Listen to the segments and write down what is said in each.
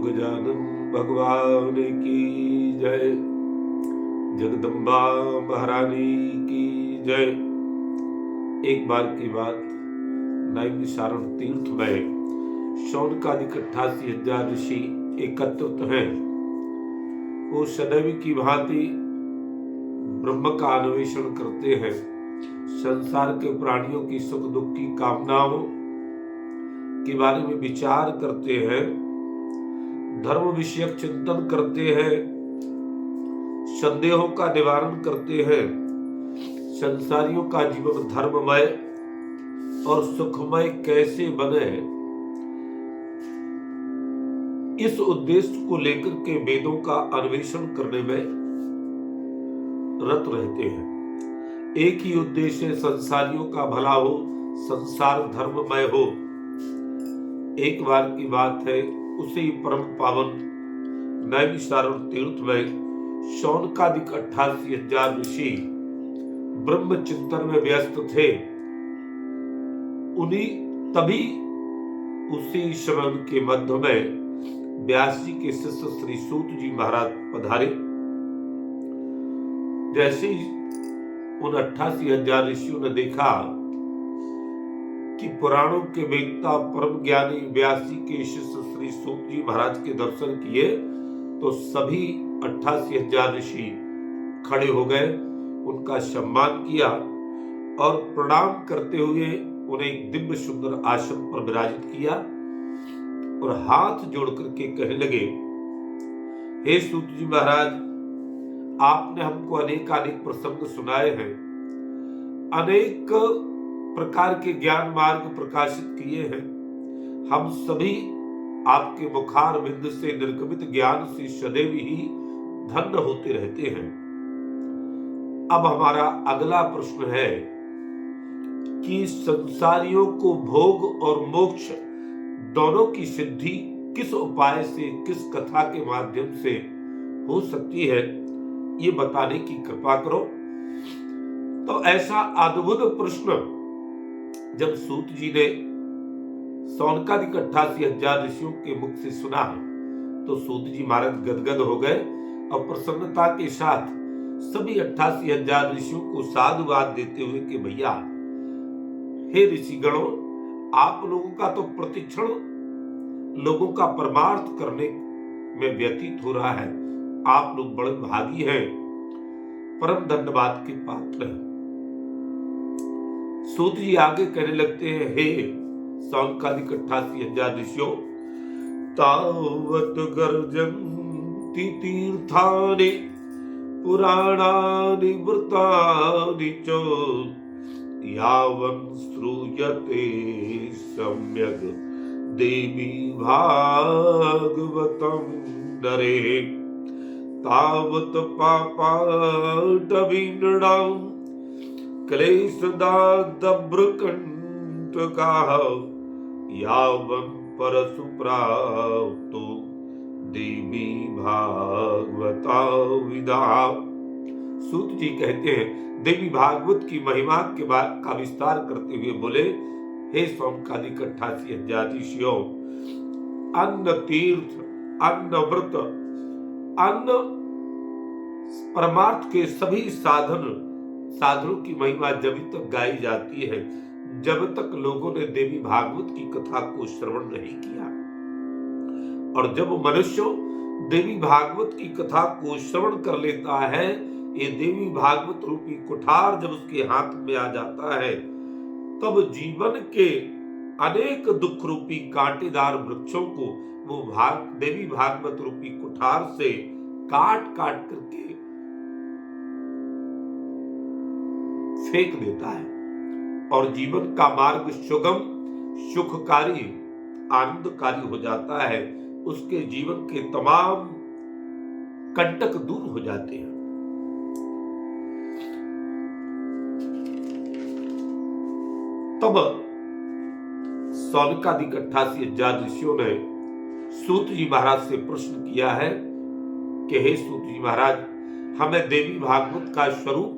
गजानन भगवान की जय। जगदम्बा महारानी की जय। एक बार की बात, नैमिषारण्य तीर्थ में शौनकादिक 88,000 ऋषि एकत्रित हैं। वो सदैव की भांति ब्रह्म का अन्वेषण करते हैं, संसार के प्राणियों की सुख दुख की कामनाओं के बारे में विचार करते हैं, धर्म विषयक चिंतन करते हैं, संदेहों का निवारण करते हैं, संसारियों का जीवन धर्ममय और सुखमय कैसे बने, इस उद्देश्य को लेकर के वेदों का अन्वेषण करने में रत रहते हैं। एक ही उद्देश्य है, संसारियों का भला हो, संसार धर्ममय हो। एक बार की बात है, उसी परम पावन नैमिषारण्य तीर्थ में शौनकादिक 88,000 ऋषि ब्रह्म चिंतन में व्यस्त थे। तभी उसी समय के मध्य में व्यास जी के शिष्य श्री सूत जी महाराज पधारे। जैसे ही उन 88,000 ऋषियों ने देखा कि पुराणों के वेदता परम ज्ञानी व्यास जी के शिष्य श्री सूत जी महाराज के दर्शन किए, तो सभी 88,000 ऋषि खड़े हो गए, उनका सम्मान किया और प्रणाम करते हुए उन्हें एक दिव्य सुंदर आसन पर विराजित किया और हाथ जोड़ करके कहने लगे, हे सूत जी महाराज, आपने हमको अनेक प्रसंग सुनाए हैं, अनेक प्रकार के ज्ञान मार्ग प्रकाशित किए हैं। हम सभी आपके मुखार बिंद से निर्गमित ज्ञान से सदैव ही धन्य होते रहते हैं। अब हमारा अगला प्रश्न है कि संसारियों को भोग और मोक्ष दोनों की सिद्धि किस उपाय से, किस कथा के माध्यम से हो सकती है, ये बताने की कृपा करो। तो ऐसा अद्भुत प्रश्न जब सूत जी ने शौनकादिक 88,000 ऋषियों के मुख से सुना, तो सूत जी महाराज गदगद हो गए और प्रसन्नता के साथ सभी 88,000 ऋषियों को साधुवाद देते हुए कि भैया, हे ऋषिगणों, आप लोगों का तो प्रतिक्षण लोगों का परमार्थ करने में व्यतीत हो रहा है। आप लोग बड़े भागी हैं, परम धन्यवाद के पात्र हैं। सूत जी आगे कहने लगते हैं, हे शौनकादिक 88,000 ऋषियों, तावत गर्जन्ति तीर्थानि पुराणानि वृतानि च यावन् श्रूयते सम्यग् देवी भागवतं नरे तावत् पापाटविनृणां क्लेशदादभ्रकण्टकाः यावन् परशु प्राप्तो देवी भागवता विदा। सूत जी कहते हैं, देवी भागवत की महिमा के बाद का विस्तार करते हुए बोले, हे शौनकादिक 88,000 ऋषियों, अन्न तीर्थ, अन्न व्रत, अन्न परमार्थ के सभी साधनों की महिमा जब तक गाई जाती है जब तक लोगों ने देवी भागवत की कथा को श्रवण नहीं किया। और जब मनुष्य देवी भागवत की कथा को श्रवण कर लेता है, ये देवी भागवत रूपी कुठार जब उसके हाथ में आ जाता है, तब जीवन के अनेक दुख रूपी कांटेदार वृक्षों को वो देवी भागवत रूपी कुठार से काट काट करके फेंक देता है और जीवन का मार्ग सुगम, सुखकारी, आनंदकारी हो जाता है। उसके जीवन के तमाम कंटक दूर हो जाते हैं। तब शौनकादिक 88,000 ऋषियों ने सूत जी महाराज से प्रश्न किया है कि हे सूत जी महाराज, हमें देवी भागवत का स्वरूप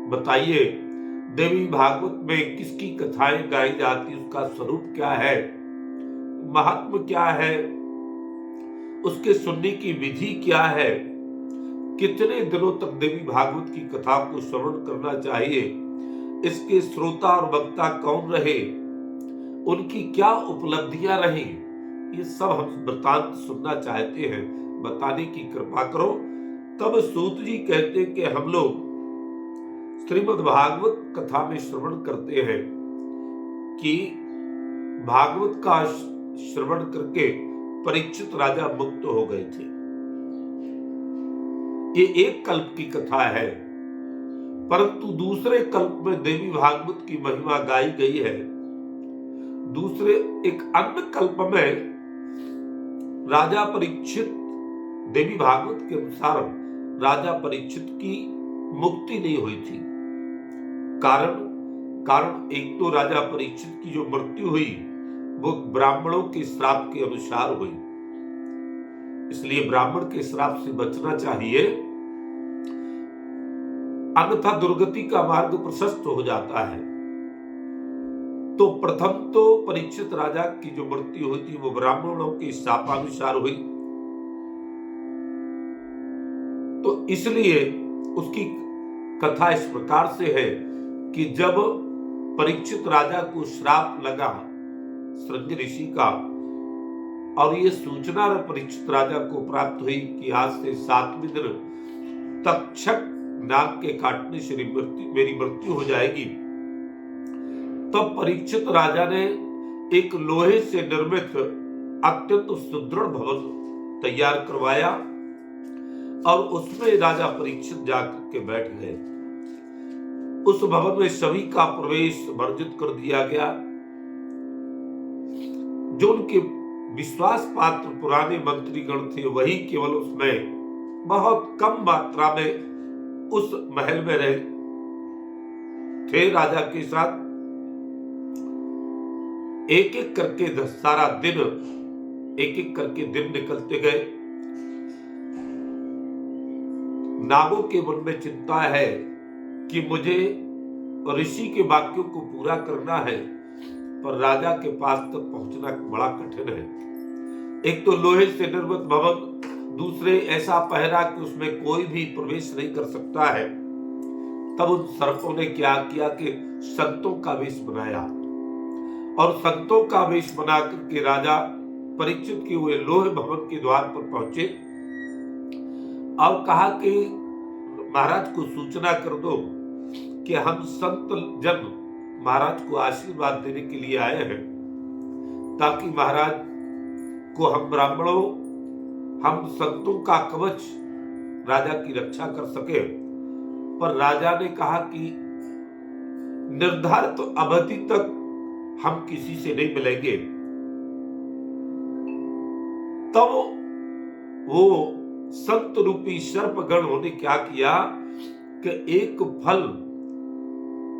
बताइए। देवी भागवत में किसकी कथाएं गाई जाती, उसका स्वरूप क्या है, महात्म क्या है, उसके सुनने की विधि क्या है, कितने दिनों तक देवी भागवत की कथा को श्रवण करना चाहिए, इसके श्रोता और वक्ता कौन रहे, उनकी क्या उपलब्धियां रही, ये सब हम वृतांत सुनना चाहते हैं, बताने की कृपा करो। तब सूत जी कहते हैं कि हम लोग श्रीमद् भागवत कथा में श्रवण करते हैं कि भागवत का श्रवण करके परीक्षित राजा मुक्त हो गए थे। ये एक कल्प की कथा है, परंतु दूसरे कल्प में देवी भागवत की महिमा गाई गई है। दूसरे एक अन्य कल्प में राजा परीक्षित, देवी भागवत के अनुसार राजा परीक्षित की मुक्ति नहीं हुई थी। कारण एक तो राजा परीक्षित की जो मृत्यु हुई वो ब्राह्मणों के श्राप के अनुसार हुई, इसलिए ब्राह्मण के श्राप से बचना चाहिए, अन्यथा दुर्गति का मार्ग प्रशस्त हो जाता है। तो प्रथम तो परीक्षित राजा की जो मृत्यु हुई थी वो ब्राह्मणों के शापानुसार हुई, तो इसलिए उसकी कथा इस प्रकार से है कि जब परीक्षित राजा को श्राप लगा श्रृंगी ऋषि का, और ये सूचना परीक्षित राजा को प्राप्त हुई कि आज से 7वें दिन तक्षक नाग के काटने से मेरी मृत्यु हो जाएगी, तब परीक्षित राजा ने एक लोहे से निर्मित अत्यंत सुदृढ़ भवन तैयार करवाया और उसमें राजा परीक्षित जाकर के बैठ गए। उस भवन में सभी का प्रवेश वर्जित कर दिया गया। जो उनके विश्वास पात्र पुराने मंत्रीगण थे वही केवल उसमें बहुत कम मात्रा में उस महल में रहे थे राजा के साथ। एक एक करके सारा दिन, एक एक करके दिन निकलते गए। नागों के मन में चिंता है कि मुझे ऋषि के वाक्यों को पूरा करना है, पर राजा के पास तक पहुंचना बड़ा कठिन है। एक तो लोहे से निर्मित भवन, दूसरे ऐसा पहरा कि उसमें कोई भी प्रवेश नहीं कर सकता है। तब उन सर्पों ने क्या किया कि संतों का वेश बनाया और संतों का वेश बना करके राजा परीक्षित के हुए लोहे भवन के द्वार पर पहुंचे और कहा कि महाराज को सूचना कर दो कि हम संत जन महाराज को आशीर्वाद देने के लिए आए हैं, ताकि महाराज को हम ब्राह्मणों, हम संतों का कवच राजा की रक्षा कर सके। पर राजा ने कहा कि निर्धारित अवधि तक हम किसी से नहीं मिलेंगे। तब वो संत रूपी सर्पगण ने क्या किया कि एक फल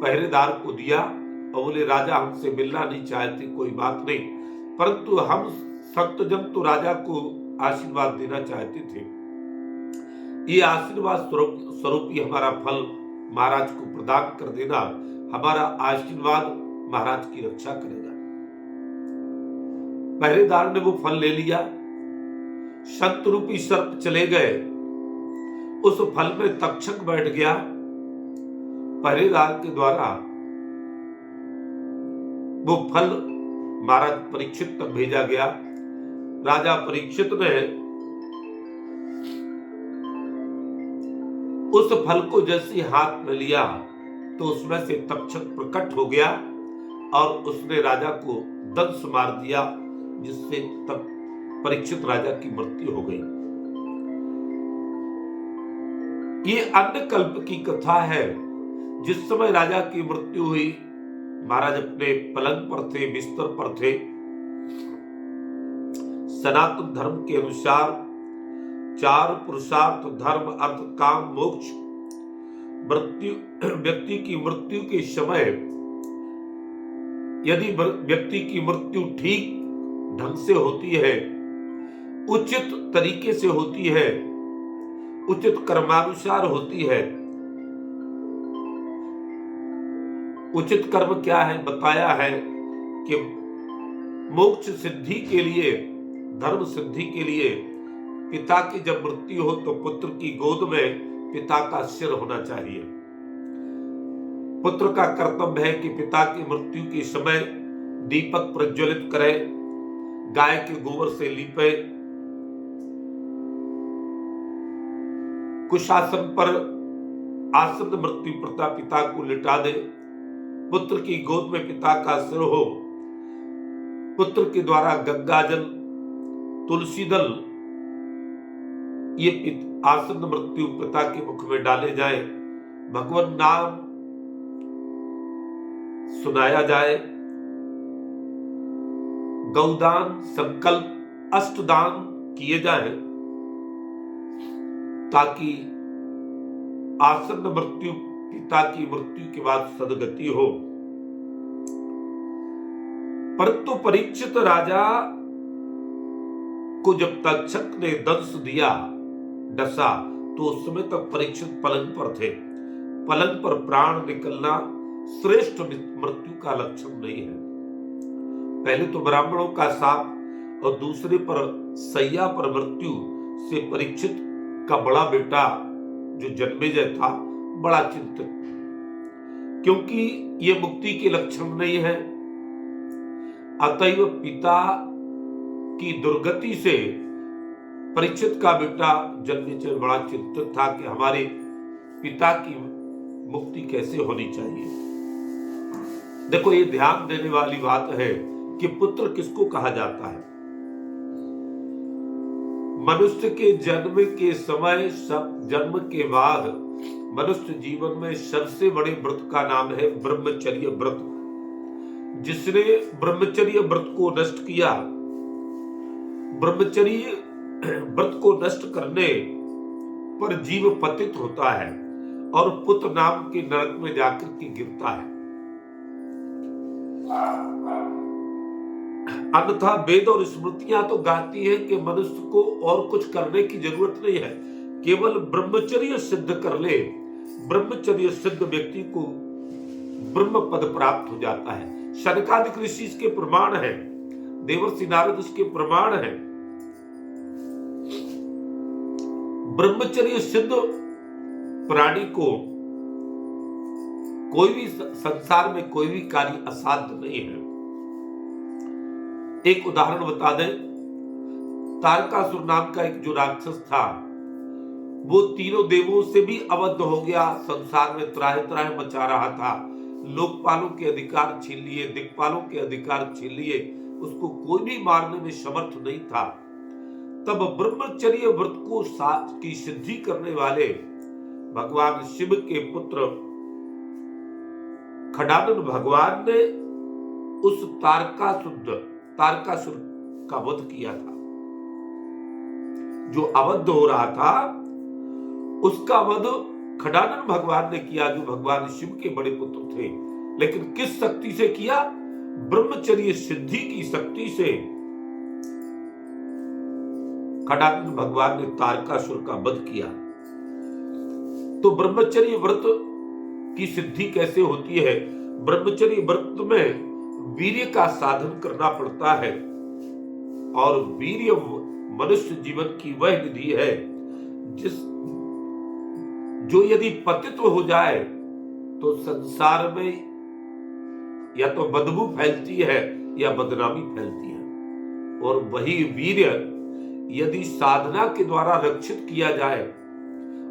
पहरेदार को दिया और बोले राजा हमसे मिलना नहीं चाहते, कोई बात नहीं, परंतु हम संतजन तो राजा को आशीर्वाद देना चाहते थे, ये आशीर्वाद स्वरूप ही हमारा फल महाराज को प्रदान कर देना, हमारा आशीर्वाद महाराज की रक्षा करेगा। पहरेदार ने वो फल ले लिया, संत रूपी सर्प चले गए, उस फल में तक्षक बैठ गया। पहरेदार के द्वारा वो फल महाराज परीक्षित तक भेजा गया। राजा परीक्षित ने उस फल को जैसे हाथ में लिया तो उसमें से तक्षक प्रकट हो गया और उसने राजा को दंश मार दिया, जिससे तब परीक्षित राजा की मृत्यु हो गई। ये अन्य कल्प की कथा है। जिस समय राजा की मृत्यु हुई, महाराज अपने पलंग पर थे, बिस्तर पर थे। सनातन धर्म के अनुसार 4 पुरुषार्थ, धर्म, अर्थ, काम, मोक्ष, व्यक्ति की मृत्यु के समय यदि व्यक्ति की मृत्यु ठीक ढंग से होती है, उचित तरीके से होती है, उचित कर्मानुसार होती है। उचित कर्म क्या है बताया है कि मोक्ष सिद्धि के लिए, धर्म सिद्धि के लिए पिता की जब मृत्यु हो तो पुत्र की गोद में पिता का सिर होना चाहिए। पुत्र का कर्तव्य है कि पिता की मृत्यु के समय दीपक प्रज्वलित करे, गाय के गोबर से लीपे, कुशासन पर आसन मृत्यु प्रता पिता को लिटा दे, पुत्र की गोद में पिता का सिर हो, पुत्र के द्वारा गंगाजल, तुलसी दल ये आसन मृत्यु पिता के मुख में डाले जाए, भगवान नाम सुनाया जाए, गौदान, संकल्प, अष्टदान किए जाए, ताकि आसन्न मृत्यु पिता की मृत्यु के बाद सदगति हो। परंतु परीक्षित राजा को जब तक्षक ने दंश दिया, डसा, तो उस समय तक परीक्षित पलंग पर थे। पलंग पर प्राण निकलना श्रेष्ठ मृत्यु का लक्षण नहीं है। पहले तो ब्राह्मणों का शाप और दूसरे पर सैया पर मृत्यु से परीक्षित का बड़ा बेटा जो जन्मेजय था बड़ा चिंतित, क्योंकि ये मुक्ति के लक्षण नहीं है। अतएव पिता की दुर्गति से परीक्षित का बेटा जन्मेजय बड़ा चिंतित था कि हमारे पिता की मुक्ति कैसे होनी चाहिए। देखो, ये ध्यान देने वाली बात है कि पुत्र किसको कहा जाता है। मनुष्य के जन्म के समय, सब जन्म के बाद मनुष्य जीवन में सबसे बड़े व्रत का नाम है ब्रह्मचर्य व्रत। जिसने ब्रह्मचर्य व्रत को नष्ट किया, ब्रह्मचर्य व्रत को नष्ट करने पर जीव पतित होता है और पुत्र नाम के नरक में जाकर के गिरता है। अन्यथा वेद और स्मृतियां तो गाती हैं कि मनुष्य को और कुछ करने की जरूरत नहीं है, केवल ब्रह्मचर्य सिद्ध कर ले, ब्रह्मचर्य सिद्ध व्यक्ति को ब्रह्म पद प्राप्त हो जाता है। शनकादिक ऋषि इसके प्रमाण है, देवर्षि नारद इसके प्रमाण है। ब्रह्मचर्य सिद्ध प्राणी को कोई भी संसार में कोई भी कार्य असाध्य नहीं है। एक उदाहरण बता दें, तारकासुर नाम का एक जो राक्षस था, वो तीनों देवों से भी अबद्ध हो गया, संसार में त्राह त्राह मचा रहा था, लोकपालों के अधिकार छीन लिए, दिक्पालों के अधिकार छीन लिए, उसको कोई भी मारने में समर्थ नहीं था। तब ब्रह्मचर्य व्रत को की सिद्धि करने वाले भगवान शिव के पुत्र खडानन भगवान ने उस तारकासुर का वध किया था। जो अबद्ध हो रहा था उसका वध खडानन भगवान ने किया, जो भगवान शिव के बड़े पुत्र थे। लेकिन किस शक्ति से किया? ब्रह्मचर्य सिद्धि की शक्ति से खडानन भगवान ने तारकासुर का वध किया। तो ब्रह्मचर्य व्रत की सिद्धि कैसे होती है? ब्रह्मचर्य व्रत में वीर्य का साधन करना पड़ता है, और वीर्य मनुष्य जीवन की वह निधि है जो यदि पतित हो जाए तो संसार में या तो बदबू फैलती है या बदनामी फैलती है। और वही वीर्य यदि साधना के द्वारा रक्षित किया जाए,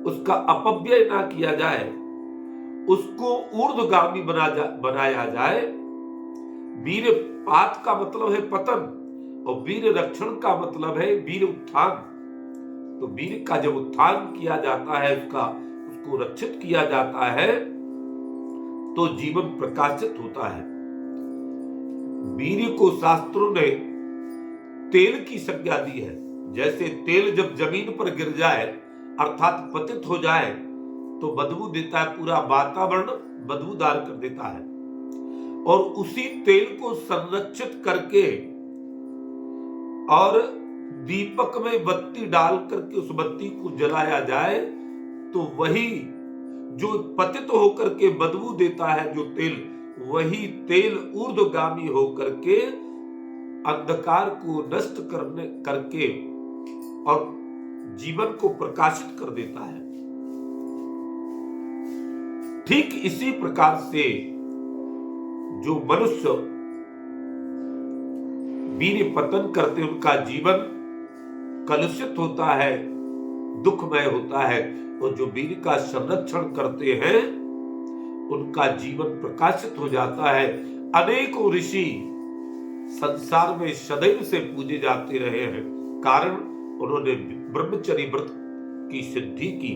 उसका अपव्यय ना किया जाए, उसको ऊर्ध्वगामी बनाया जाए। वीर पात का मतलब है पतन, और वीर रक्षण का मतलब है वीर उत्थान। तो वीर का जब उत्थान किया जाता है, उसको रक्षित किया जाता है, तो जीवन प्रकाशित होता है। वीर को शास्त्रों ने तेल की संज्ञा दी है। जैसे तेल जब जमीन पर गिर जाए अर्थात पतित हो जाए तो बदबू देता है, पूरा वातावरण बदबूदार कर देता है। और उसी तेल को संरक्षित करके और दीपक में बत्ती डाल करके उस बत्ती को जलाया जाए, तो वही जो पतित होकर के बदबू देता है जो तेल, वही तेल ऊर्ध्वगामी होकर के अंधकार को नष्ट करके और जीवन को प्रकाशित कर देता है। ठीक इसी प्रकार से जो मनुष्य वीर्य पतन करते उनका जीवन कलुषित होता है, दुखमय होता है, और जो वीर्य का संरक्षण करते हैं उनका जीवन प्रकाशित हो जाता है। अनेकों ऋषि संसार में सदैव से पूजे जाते रहे हैं, कारण उन्होंने ब्रह्मचर्य व्रत की सिद्धि की।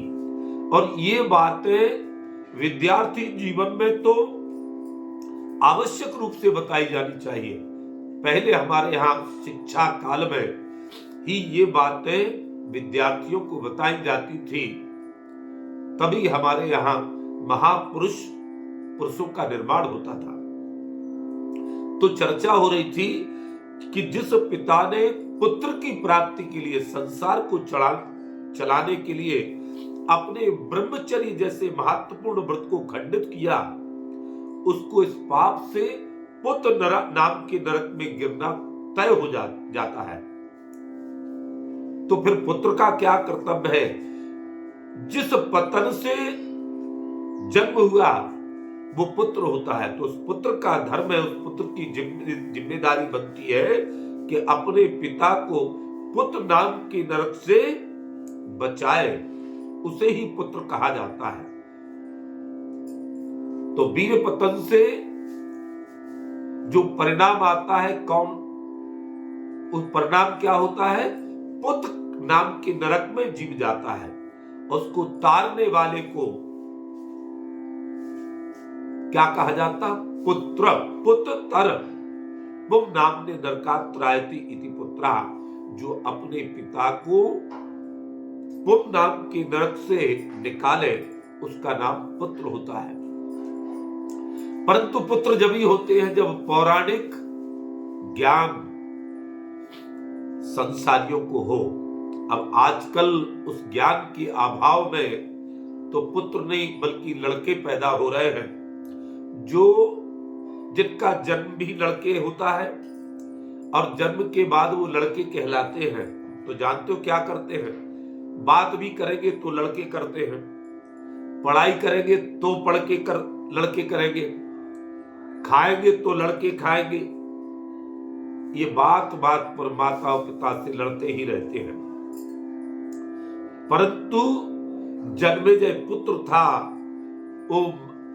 और ये बातें विद्यार्थी जीवन में तो आवश्यक रूप से बताई जानी चाहिए। पहले हमारे यहाँ शिक्षा काल में ही ये बातें विद्यार्थियों को बताई जाती थी, तभी हमारे यहाँ पुरुषों का निर्माण होता था। तो चर्चा हो रही थी कि जिस पिता ने पुत्र की प्राप्ति के लिए, संसार को चलाने के लिए अपने ब्रह्मचर्य जैसे महत्वपूर्ण व्रत को खंडित किया, उसको इस पाप से पुत्र नाम के नरक में गिरना तय हो जाता है। तो फिर पुत्र का क्या कर्तव्य है? जिस पतन से जन्म हुआ वो पुत्र होता है, तो उस पुत्र का धर्म है, उस पुत्र की जिम्मेदारी बनती है कि अपने पिता को पुत्र नाम के नरक से बचाए, उसे ही पुत्र कहा जाता है। तो वीर्य पतन से जो परिणाम आता है, उस परिणाम क्या होता है? पुत्र नाम के नरक में जीव जाता है। उसको तारने वाले को क्या कहा जाता? पुत्र तर वो नामने नरकात्रायति इति पुत्रा, जो अपने पिता को पुत्र नाम के नरक से निकाले उसका नाम पुत्र होता है। परंतु पुत्र जब ही होते हैं जब पौराणिक ज्ञान संसारियों को हो। अब आजकल उस ज्ञान के अभाव में तो पुत्र नहीं बल्कि लड़के पैदा हो रहे हैं, जिनका जन्म भी लड़के होता है और जन्म के बाद वो लड़के कहलाते हैं। तो जानते हो क्या करते हैं? बात भी करेंगे तो लड़के करते हैं, पढ़ाई करेंगे तो लड़के करेंगे, खाएंगे तो लड़के खाएंगे। ये बात पर माता और पिता से लड़ते ही रहते हैं। परंतु जन्मेजय पुत्र था, वो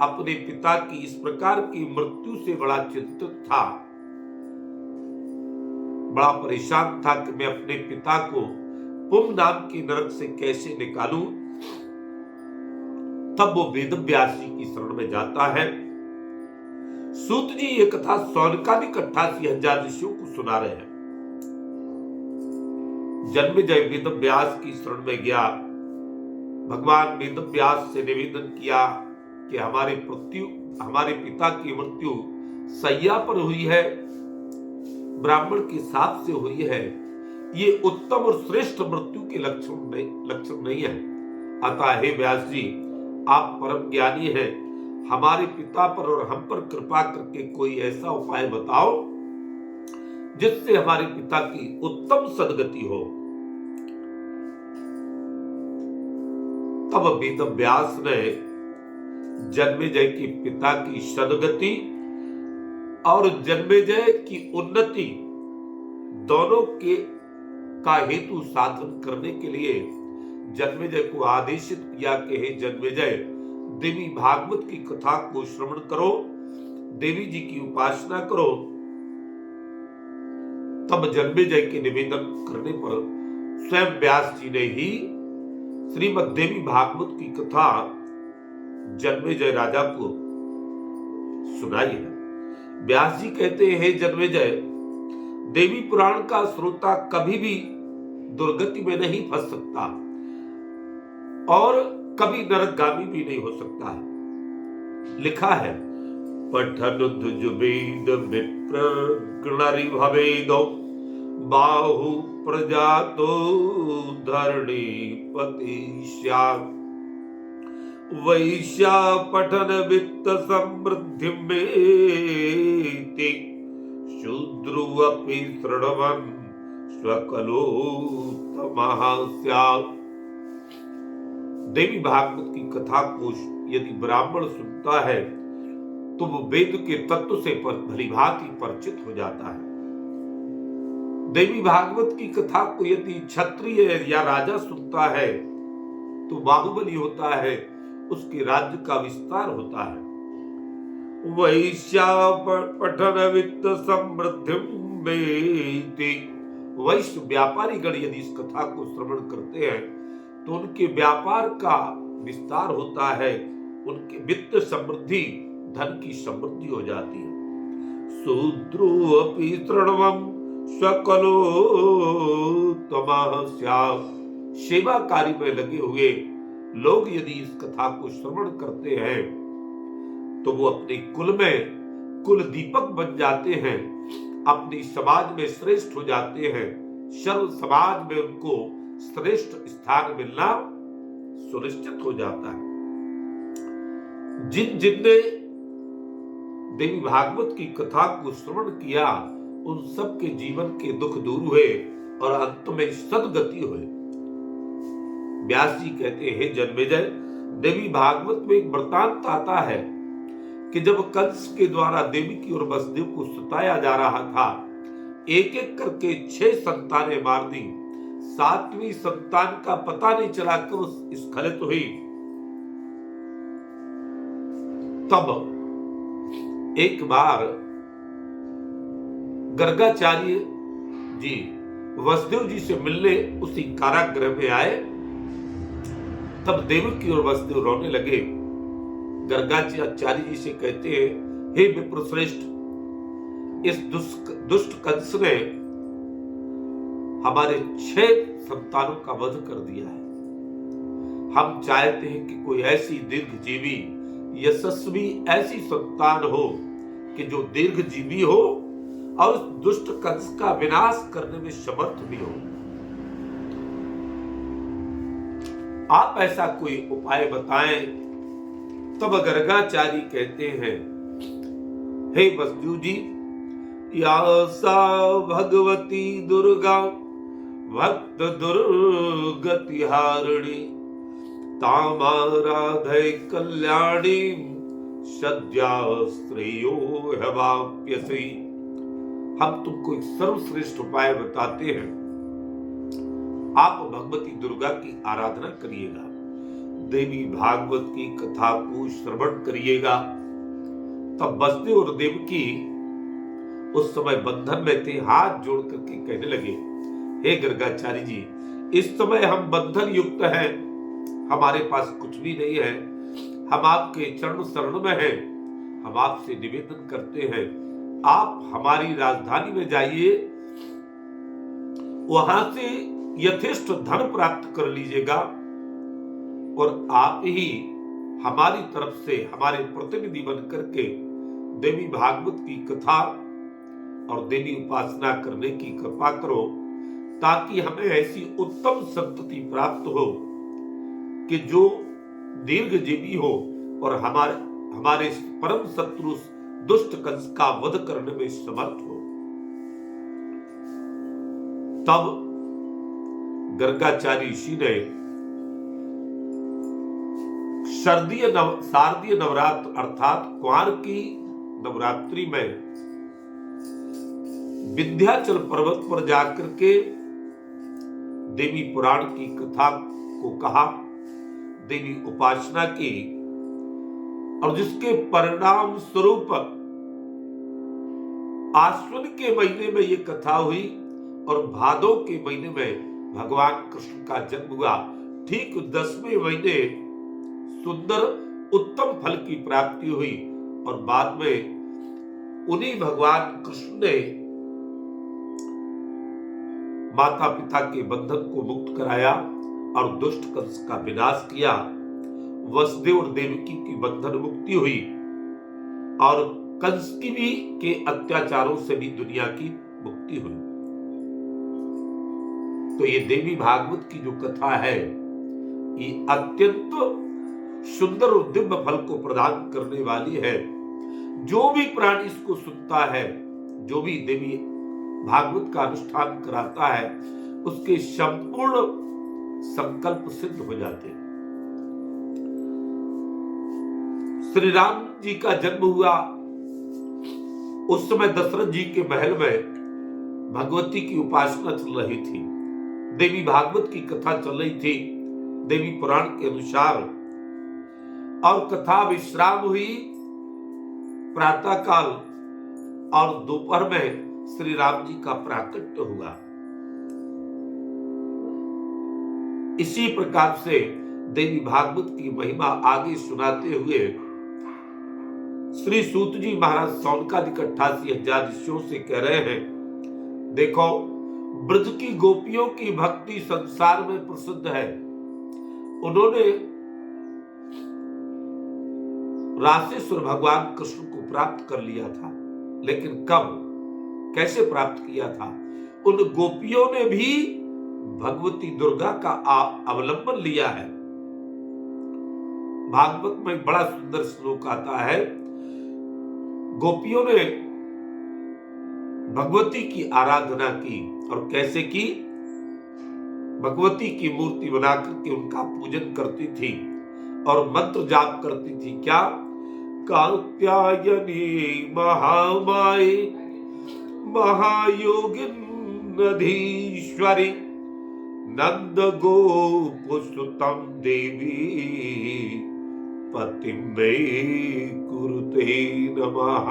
अपने पिता की इस प्रकार की मृत्यु से बड़ा चिंतित था, बड़ा परेशान था कि मैं अपने पिता को पुम नाम के नरक से कैसे निकालूं। तब वो वेद व्यास जी की शरण में जाता है। सूत जी ये कथा सौनकादिक 88,000 ऋषियों को सुना रहे हैं। जन्मेजय वेद व्यास की शरण में गया, भगवान वेद व्यास से निवेदन किया कि हमारे पिता की मृत्यु सैया पर हुई है, ब्राह्मण के साथ से हुई है, ये उत्तम और श्रेष्ठ मृत्यु के लक्षण नहीं है। अतः हे व्यास जी, आप परम ज्ञानी हैं, हमारे पिता पर और हम पर कृपा करके कोई ऐसा उपाय बताओ जिससे हमारे पिता की उत्तम सद्गति हो। तब वेद व्यास ने जन्मेजय के पिता की सद्गति और जन्मेजय की उन्नति दोनों का हेतु साधन करने के लिए जन्मेजय को आदेशित किया कि हे जन्मेजय, देवी भागवत की कथा को श्रवण करो, देवी जी की उपासना करो। तब जन्मेजय के निवेदन करने पर स्वयं व्यास जी ने ही श्रीमद् देवी भागवत की कथा जन्मेजय राजा को सुनाई है। व्यास जी कहते हैं, हे जन्मेजय, देवी पुराण का श्रोता कभी भी दुर्गति में नहीं फंस सकता और कभी नरकगामी भी नहीं हो सकता है। लिखा है, पठन द्विज वेद मित्र गणरि भवेदो बाहु प्रजातो धरणी पतिष्या वैश्या पठन वित्त समृद्धि में शूद्रो अपि श्रृण्वन् स्वकलोत्तमः स्यात्। देवी भागवत की कथा को यदि ब्राह्मण सुनता है तो वो वेद के तत्व से भलीभांति परिचित हो जाता है। देवी भागवत की कथा को यदि क्षत्रिय या राजा सुनता है तो बाहुबली होता है, उसके राज्य का विस्तार होता है। वैश्या पठन वित्त समृद्धि वैश्य व्यापारी गण यदि इस कथा को श्रवण करते हैं तो उनके व्यापार का विस्तार होता है, उनके वित्त समृद्धि, धन की समृद्धि हो जाती है। शूद्रो अपि तृणवम स्वकलोत्तमः स्यात्। सेवा कार्य में लगे हुए लोग यदि इस कथा को श्रवण करते हैं तो वो अपने कुल में कुल दीपक बन जाते हैं, अपनी समाज में श्रेष्ठ हो जाते हैं, सर्व समाज में उनको श्रेष्ठ स्थान मिलना सुनिश्चित हो जाता है। जिनने देवी भागवत की कथा को श्रवण किया उन सब के जीवन के दुख दूर हुए और अंत में सदगति हुए। व्यास जी कहते हैं, जन्मेजय, देवी भागवत में एक वृतांत आता है कि जब कंस के द्वारा देवी की और वसुदेव को सताया जा रहा था, एक एक करके 6 संतानें मार दी। 7वीं संतान का पता नहीं चला कब स्खलित हुई। तब एक बार गर्गाचार्य जी वसुदेव जी से मिलने उसी कारागृह में आए। तब देवकी और वसुदेव रोने लगे। गर्गाचार्य जी से कहते हैं, हे विप्रश्रेष्ठ, इस दुष्ट कंस ने हमारे 6 संतानों का वध कर दिया है। हम चाहते हैं कि कोई ऐसी दीर्घजीवी यशस्वी ऐसी संतान हो कि जो दीर्घजीवी हो और उस दुष्ट कंस का विनाश करने में समर्थ भी हो। आप ऐसा कोई उपाय बताएं। तब गर्गाचार्य कहते हैं, हे वसुदेव जी, या सा भगवती दुर्गा भक्त दुर्गति हारिणी तामाराधय कल्याणी सद्या स्त्रियो हवाप्यसी। हम तुमको एक सर्वश्रेष्ठ उपाय बताते हैं। आप भगवती दुर्गा की आराधना करिएगा, देवी भागवत की कथा को श्रवण करिएगा। तब वसुदेव और देवकी उस समय बंधन में थे, हाथ जोड़ करके कहने लगे, हे गर्गाचार्य जी, इस समय हम बंधन युक्त हैं, हमारे पास कुछ भी नहीं है, हम आपके चरण शरण में हैं। हम आपसे निवेदन करते हैं, आप हमारी राजधानी में जाइए, वहां से यथेष्ट धन प्राप्त कर लीजिएगा और आप ही हमारी तरफ से हमारे प्रतिनिधि बन करके देवी भागवत की कथा और देवी उपासना करने की कृपा करो, ताकि हमें ऐसी उत्तम संतति प्राप्त हो कि जो दीर्घजीवी हो और हमारे परम शत्रु दुष्ट कंस का वध करने में समर्थ हो। तब गर्गाचार्य ऋषि ने शारदीय नवरात्र अर्थात कुंवार की नवरात्रि में विंध्याचल पर्वत पर जाकर के देवी पुराण की कथा को कहा, देवी उपासना की और जिसके परिणाम स्वरूप आश्विन के महीने में ये कथा हुई और भादो के महीने में भगवान कृष्ण का जन्म हुआ। ठीक 10वें महीने सुंदर उत्तम फल की प्राप्ति हुई और बाद में उन्हीं भगवान कृष्ण ने माता पिता के बंधन को मुक्त कराया और दुष्ट कंस का विनाश किया। वसुदेव और देवकी की बंधन मुक्ति हुई और कंस की भी के अत्याचारों से भी दुनिया की मुक्ति हुई। तो ये देवी भागवत की जो कथा है ये अत्यंत सुंदर और दिव्य फल को प्रदान करने वाली है। जो भी प्राणी इसको सुनता है, जो भी देवी भागवत का अनुष्ठान कराता है उसके संपूर्ण संकल्प सिद्ध हो जाते हैं। श्री राम जी का जन्म हुआ उस समय दशरथ जी के महल में भगवती की उपासना चल रही थी, देवी भागवत की कथा चल रही थी देवी पुराण के अनुसार, और कथा विश्राम हुई प्रातः काल और दोपहर में श्री राम जी का प्राकट्य हुआ। इसी प्रकार से देवी भागवत की महिमा आगे सुनाते हुए श्री सूत जी महाराज सौनकादिक 88,000 ऋषियों से कह रहे हैं, देखो ब्रज की गोपियों की भक्ति संसार में प्रसिद्ध है। उन्होंने रासेश्वर भगवान कृष्ण को प्राप्त कर लिया था, लेकिन कब कैसे प्राप्त किया था? उन गोपियों ने भी भगवती दुर्गा का अवलंबन लिया है। भागवत में बड़ा सुंदर श्लोक आता है, गोपियों ने भगवती की आराधना की और कैसे की? भगवती की मूर्ति बनाकर के उनका पूजन करती थी और मंत्र जाप करती थी। क्या? कात्यायनी महामाई महायोगिनधीश्वरी नंद गोपुसुतम देवी पतिमे कुरुते नमः।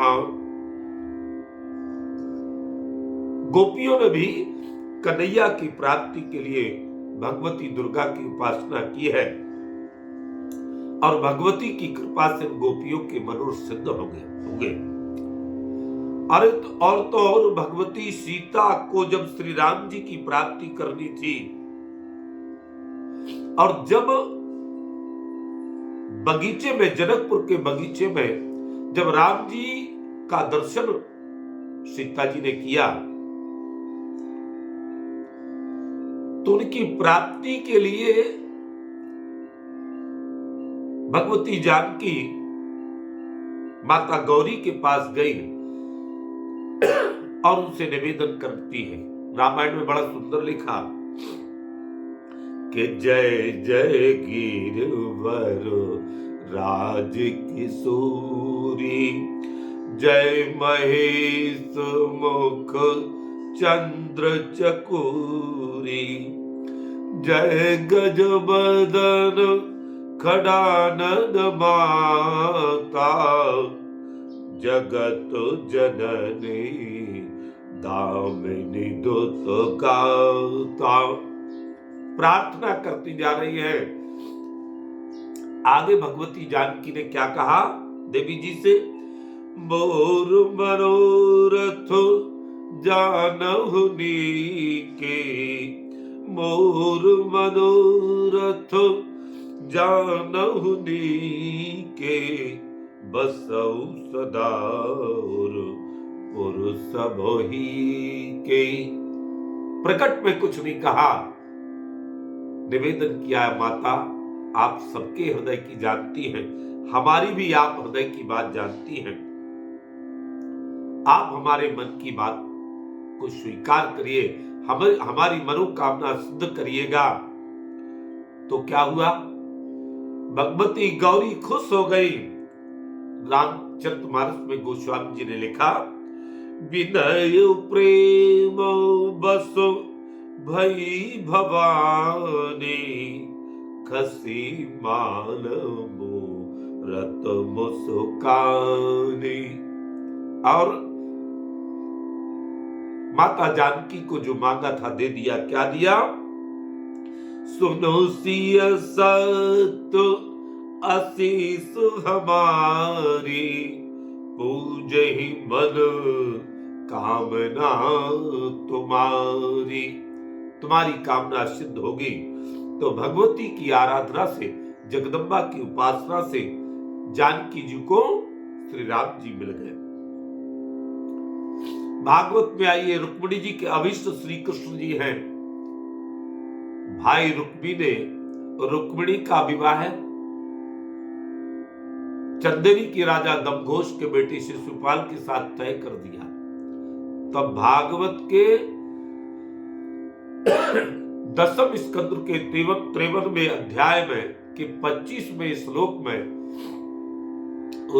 गोपियों ने भी कन्हैया की प्राप्ति के लिए भगवती दुर्गा की उपासना की है और भगवती की कृपा से गोपियों के मनोरथ सिद्ध हो गए। अरे तो और भगवती सीता को जब श्री राम जी की प्राप्ति करनी थी और जब बगीचे में, जनकपुर के बगीचे में जब राम जी का दर्शन सीता जी ने किया तो उनकी प्राप्ति के लिए भगवती जानकी माता गौरी के पास गई और उनसे निवेदन करती है। रामायण में बड़ा सुंदर लिखा कि जय जय गिरवर राज किशोरी, जय महेश मुख चंद्र चकोरी, जय गजबदन खड़ानन माता, जगत जननी दामिनी दुत गाता। प्रार्थना करती जा रही है। आगे भगवती जानकी ने क्या कहा देवी जी से? मोर मनोरथ जानहु नीके, मोर मनोरथ जानहु नीके, बसौ सदा पुरुष भोही के। प्रकट में कुछ नहीं कहा, निवेदन किया है, माता आप सबके हृदय की जानती हैं, हमारी भी आप हृदय की बात जानती हैं। आप हमारे मन की बात को स्वीकार करिए, हमारी मनोकामना सिद्ध करिएगा। तो क्या हुआ? भगवती गौरी खुश हो गई। रामचरितमानस में गोस्वामी जी ने लिखा, विनय प्रेम बसो भई भवानी, खसी माल मूरत मुस्कानी। और माता जानकी को जो मांगा था दे दिया। क्या दिया? सुनो सिय सत आशीष हमारी, पूजहि मन कामना तुम्हारी। तुम्हारी कामना सिद्ध होगी। तो भगवती की आराधना से, जगदम्बा की उपासना से जानकी जी को श्री राम जी मिल गए। भागवत में आइए, रुक्मिणी जी के अभिष्ट श्री कृष्ण जी हैं। भाई रुक्मी ने रुक्मिणी का विवाह चंदेरी के राजा दमघोष के बेटे शिशुपाल के साथ तय कर दिया। तब भागवत के 10वें स्कंद के 53वें अध्याय में के 25वें श्लोक में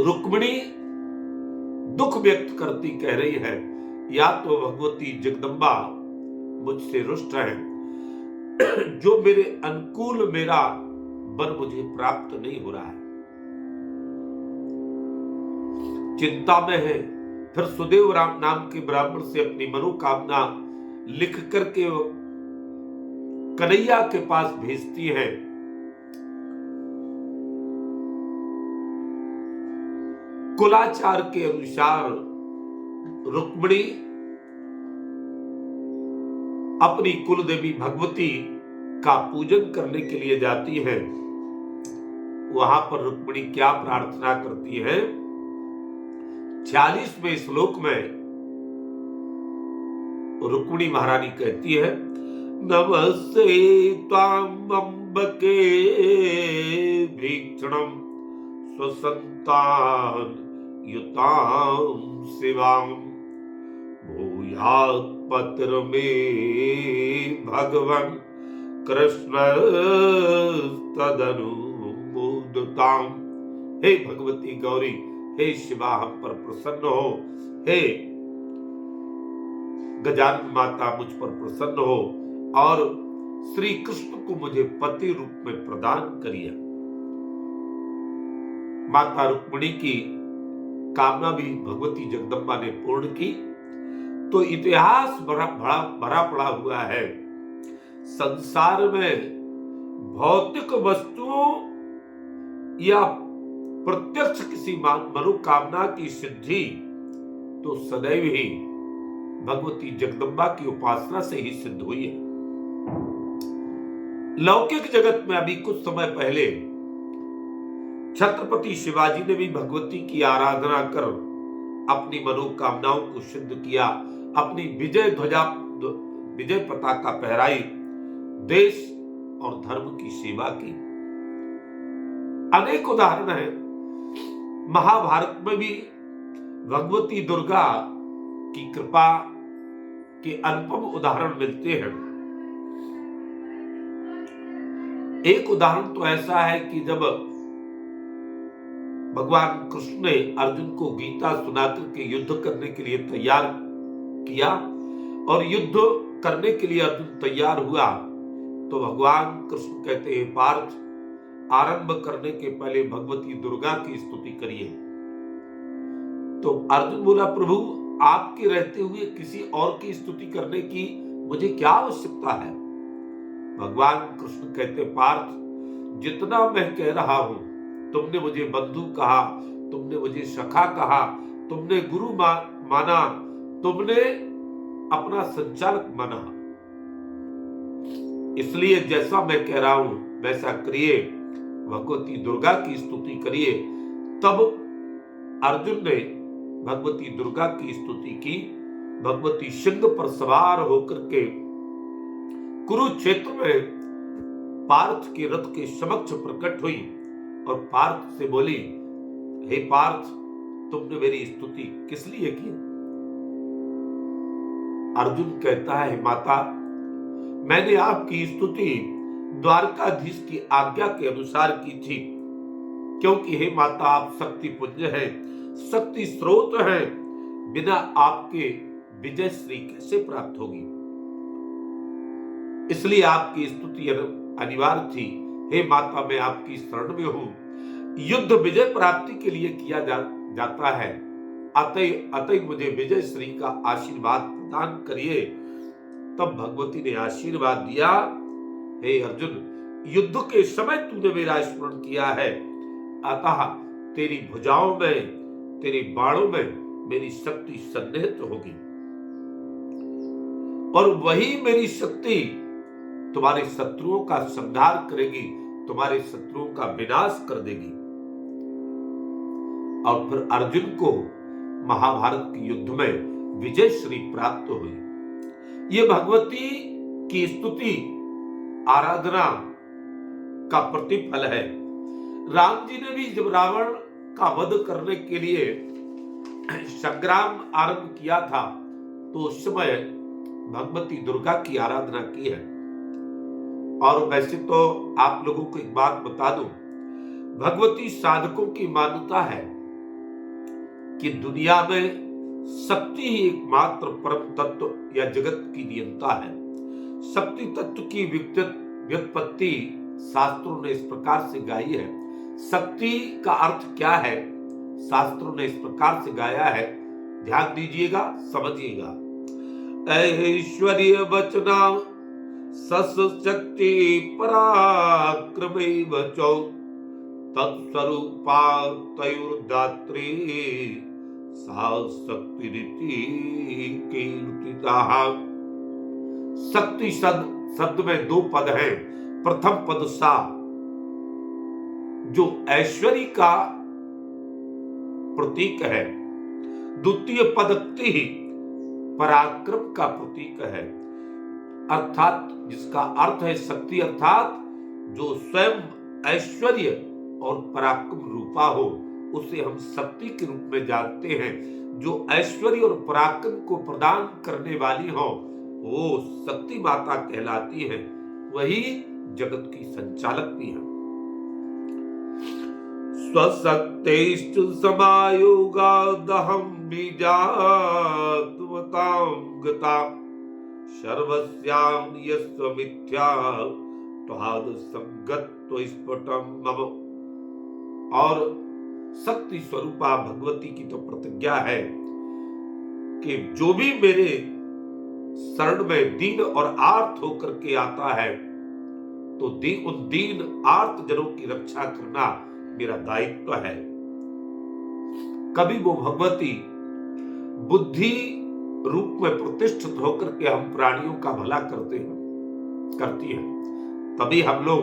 रुक्मिणी दुख व्यक्त करती कह रही है, या तो भगवती जगदम्बा मुझसे रुष्ट है, जो मेरे अनुकूल मेरा वर मुझे प्राप्त नहीं हो रहा है, चिंता में है। फिर सुदेव राम नाम के ब्राह्मण से अपनी मनोकामना लिख करके कन्हैया के पास भेजती है। कुलाचार के अनुसार रुक्मिणी अपनी कुल देवी भगवती का पूजन करने के लिए जाती है। वहां पर रुक्मिणी क्या प्रार्थना करती है? 46वें श्लोक में रुक्मिणी महारानी कहती है, नमस्ते त्वां अम्बके भीक्षणं स्वसंतान युतां शिवां भूयात् पतिर्मे भगवन् कृष्ण तदनुमोदताम्। हे भगवती गौरी, हे शिवा, हम पर प्रसन्न हो। हे गजानन माता, मुझ पर प्रसन्न हो और श्री कृष्ण को मुझे पति रूप में प्रदान करिए। माता रुक्मिणी की कामना भी भगवती जगदम्बा ने पूर्ण की। तो इतिहास भरा पड़ा हुआ है। संसार में भौतिक वस्तुओं या प्रत्यक्ष किसी मनोकामना की सिद्धि तो सदैव ही भगवती जगदम्बा की उपासना से ही सिद्ध हुई है। लौकिक जगत में अभी कुछ समय पहले छत्रपति शिवाजी ने भी भगवती की आराधना कर अपनी मनोकामनाओं को सिद्ध किया, अपनी विजय पताका फहराई, देश और धर्म की सेवा की। अनेक उदाहरण हैं। महाभारत में भी भगवती दुर्गा की कृपा के अनुपम उदाहरण मिलते हैं। एक उदाहरण तो ऐसा है कि जब भगवान कृष्ण ने अर्जुन को गीता सुनाकर के युद्ध करने के लिए तैयार किया और युद्ध करने के लिए अर्जुन तैयार हुआ, तो भगवान कृष्ण कहते हैं, पार्थ, आरंभ करने के पहले भगवती दुर्गा की स्तुति करिए। तो अर्जुन बोला, प्रभु, आपके रहते हुए किसी और की स्तुति करने की मुझे क्या आवश्यकता है? भगवान कृष्ण कहते, पार्थ, जितना मैं कह रहा हूं, तुमने मुझे बंधु कहा, तुमने मुझे सखा कहा, तुमने गुरु माना, तुमने अपना संचालक माना, इसलिए जैसा मैं कह रहा हूं वैसा करिए, भगवती दुर्गा की स्तुति करिए। तब अर्जुन ने भगवती दुर्गा की स्तुति की। भगवती सिंह पर सवार होकर के कुरुक्षेत्र में पार्थ के रथ के समक्ष प्रकट हुई और पार्थ से बोली, हे पार्थ, तुमने मेरी स्तुति किस लिए की? अर्जुन कहता है, माता, मैंने आपकी स्तुति द्वारकाधीश की आज्ञा के अनुसार की थी, क्योंकि हे माता, आप शक्ति पुंज हैं, शक्ति स्रोत हैं, बिना आपके विजय श्री कैसे प्राप्त होगी? इसलिए आपकी स्तुति अनिवार्य थी। हे माता, मैं आपकी शरण में हूं। युद्ध विजय प्राप्ति के लिए किया जाता है, अतः मुझे विजय श्री का आशीर्वाद प्रदान करिए। तब भगवती ने आशीर्वाद दिया, हे अर्जुन, युद्ध के समय तूने मेरा स्मरण किया है, अतः तेरी भुजाओं में, तेरे बाणों में मेरी शक्ति सन्निहित होगी और वही मेरी शक्ति तुम्हारे शत्रुओं का संहार करेगी, तुम्हारे शत्रुओं का विनाश कर देगी। और फिर अर्जुन को महाभारत के युद्ध में विजय श्री प्राप्त हुई। ये भगवती की स्तुति, आराधना का प्रतिफल है। राम जी ने भी जब रावण का वध करने के लिए संग्राम आरंभ किया था, तो उस समय भगवती दुर्गा की आराधना की है। और वैसे तो आप लोगों को एक बात बता दूं, भगवती साधकों की मान्यता है कि दुनिया में शक्ति ही एकमात्र परम तत्व या जगत की नियंता है। शक्ति तत्व की व्युत्पत्ति शास्त्रों ने इस प्रकार से गाई है। शक्ति का अर्थ क्या है, शास्त्रों ने इस प्रकार से गाया है, ध्यान दीजिएगा, समझिएगा। ऐश्वर्य वचना सस शक्ति पराक्रमैव चौ तत्स्वरूपा तयोर्दात्री सा शक्तिरिति कीर्तिता। शक्ति शब्द में दो पद हैं। प्रथम पद सा, जो ऐश्वर्य का प्रतीक है। द्वितीय पद ति, पराक्रम का प्रतीक है। अर्थात जिसका अर्थ है शक्ति, अर्थात जो स्वयं ऐश्वर्य और पराक्रम रूपा हो, उसे हम शक्ति के रूप में जानते हैं। जो ऐश्वर्य और पराक्रम को प्रदान करने वाली हो, वो शक्ति माता कहलाती है। वही जगत की संचालक भी है। स्वशक्तिश्च समायोगादहं बीजात्मतां गता सर्वस्यां यस्य मिथ्या त्वाद संगत्व स्फुटं मम। और शक्ति स्वरूपा भगवती की तो प्रतिज्ञा है कि जो भी मेरे शरण में दीन और आर्त होकर के आता है, तो उन दीन आर्त जनों की रक्षा करना मेरा दायित्व है। कभी वो भगवती बुद्धि रूप में प्रतिष्ठित होकर के हम प्राणियों का भला करती है। तभी हम लोग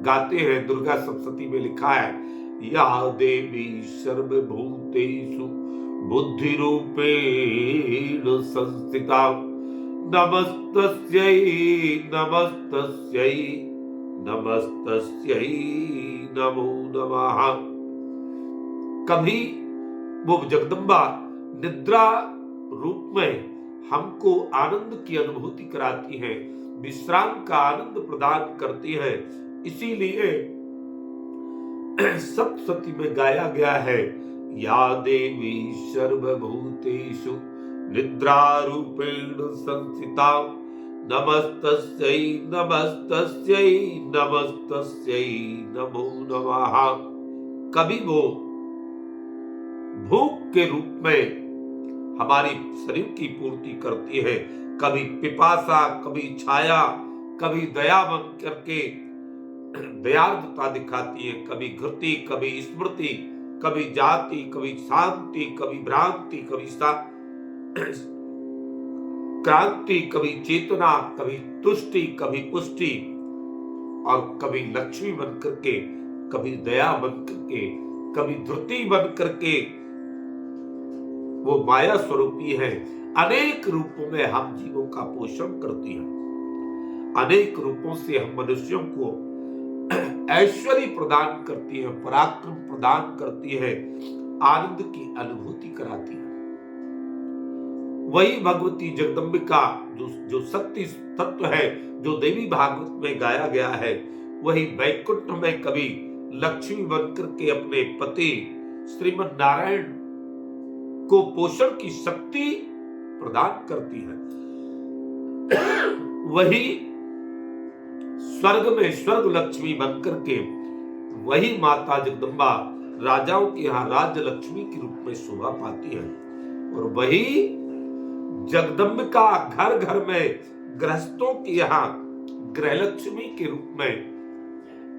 गाते हैं, दुर्गा सप्तशती में लिखा है, या देवी सर्वभूतेषु बुद्धि रूपेण संस्थिता नमस्तस्यै नमस्तस्यै नमस्तस्यै नमो नमः। कभी वो जगदम्बा निद्रा रूप में हमको आनंद की अनुभूति कराती है, विश्राम का आनंद प्रदान करती है। इसीलिए सप्तशती में गाया गया है, या देवी सर्वभूतेषु निद्रा रूपेण संस्थिता नमस्तस्यै नमस्तस्यै नमस्तस्यै नमो नमः। कभी वो भूख के रूप में हमारी शरीर की पूर्ति करती है, कभी पिपासा, कभी छाया, कभी दया बन करके दयार्द्रता दिखाती है, कभी घृति, कभी स्मृति, कभी जाति, कभी शांति, कभी भ्रांति, कभी क्रांति, कभी चेतना, कभी तुष्टि, कभी पुष्टि, और कभी लक्ष्मी बन करके, कभी दया बन करके, कभी धृति बन करके वो माया स्वरूपी है। अनेक रूपों में हम जीवों का पोषण करती है। अनेक रूपों से हम मनुष्यों को ऐश्वर्य प्रदान करती है, पराक्रम प्रदान करती है, आनंद की अनुभूति कराती है। वही भगवती जगदम्बिका जो शक्ति तत्व है, जो देवी भागवत में गाया गया है, वही वैकुंठ में कभी लक्ष्मी बनकर के अपने पति श्रीमन नारायण को पोषण की शक्ति प्रदान करती है। वही स्वर्ग में स्वर्ग लक्ष्मी बनकर के वही माता जगदम्बा राजाओं के यहाँ राज्य लक्ष्मी के रूप में शोभा पाती है। और वही जगदम्बिका घर घर में गृहस्थों के यहाँ गृह लक्ष्मी के रूप में